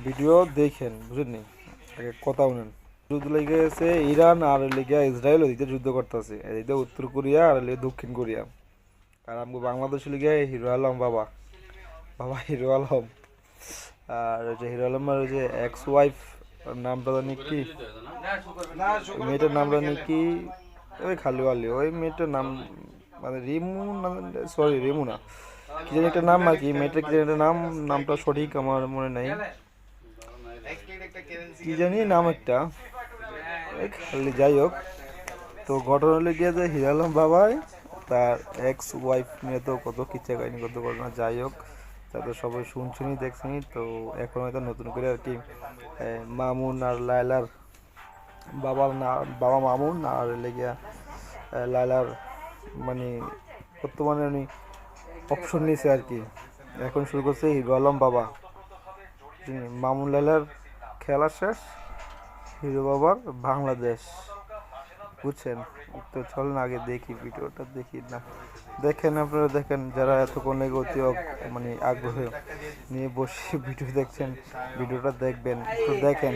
Video দেখেন, বুঝলেন? আগে কথা শুনেন। যুদ্ধ লেগে গেছে ইরান আর লেগে ইসরায়েল, ওদিকে যুদ্ধ করতেছে, এদিকে উত্তর কোরিয়া আর দক্ষিণ কোরিয়া। আর আমাকে বাংলাদেশ লেগে হিরো আলম বাবা হিরো আলম। আর ওই যে হিরো আলমের ওই যে এক্স ওয়াইফ নামটা জানি কি, মেয়েটার নামটা জানি কি, ওই খালি ওয়ালি, ওই মেয়েটার নাম মানে রিমু, সরি রিমু না, কি জানি একটা নাম আর কি, মেয়েটার কি জানি একটা নামটা সঠিক আমার মনে নাই, কি জানি নাম একটা, খালি যাই হোক। তো ঘটনা হলে গিয়ে যে হিরো আলম বাবাই তার এক্স ওয়াইফ নিয়ে তো কত কিচ্ছা কাহিনী, কত ঘটনা, যাই হোক তাদের সবাই শুনছেনি দেখছেনি। তো এখন হয়তো নতুন করে আর কি মামুন আর লায়লার বাবা মামুন আর লেগিয়া লায়লার মানে বর্তমানে উনি অপশন নিয়েছে আর কি। এখন শুরু করছে হিরো আলম বাবা, মামুন লায়লার খেলা শেষ, হিরো বাবার বাংলাদেশ, বুঝছেন? তো চলেন আগে দেখি ভিডিওটা, দেখি না দেখেন আপনারা, দেখেন যারা এতক্ষণ লেগে অতি মানে আগ্রহ নিয়ে বসে ভিডিও দেখছেন, ভিডিওটা দেখবেন, তো দেখেন।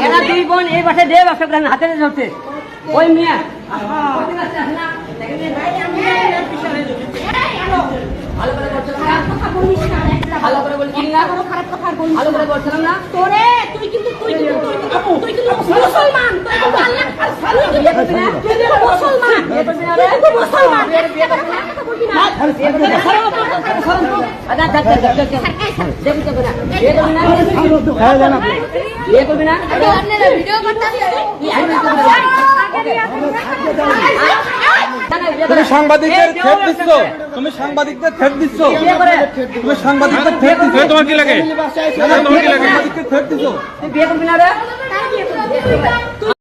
এরা দুই বোন এই বাসায় দিয়ে ব্যবসা করেন, হাতে ধরতে ওই মিয়া ভালো করে বলছি না, কোনো খারাপ কথা বলছি, ভালো করে বলছিলাম না তোরে, তুই কিন্তু মুসলমান, তুই কিন্তু আল্লাহ তুই কিন্তু মুসলমান, তুই কিন্তু মুসলমান, বিয়ে করবি না, কথা বলবি না, বিয়ে করবি না, আদা দেখ দেখি তো না, বিয়ে করবি না, বিয়ে করবি না, আপনারা ভিডিও করতেছেন, তুমি সাংবাদিকদের থ্রেট দিচ্ছ, তুমি সাংবাদিকদের থ্রেট দিচ্ছ, তুমি সাংবাদিকদের থ্রেট দিচ্ছ, তোমার কি লাগে? তোমার কি লাগে? সাংবাদিকদের থ্রেট দিচ্ছ, তুই বিয়ে করবি না রে, তুই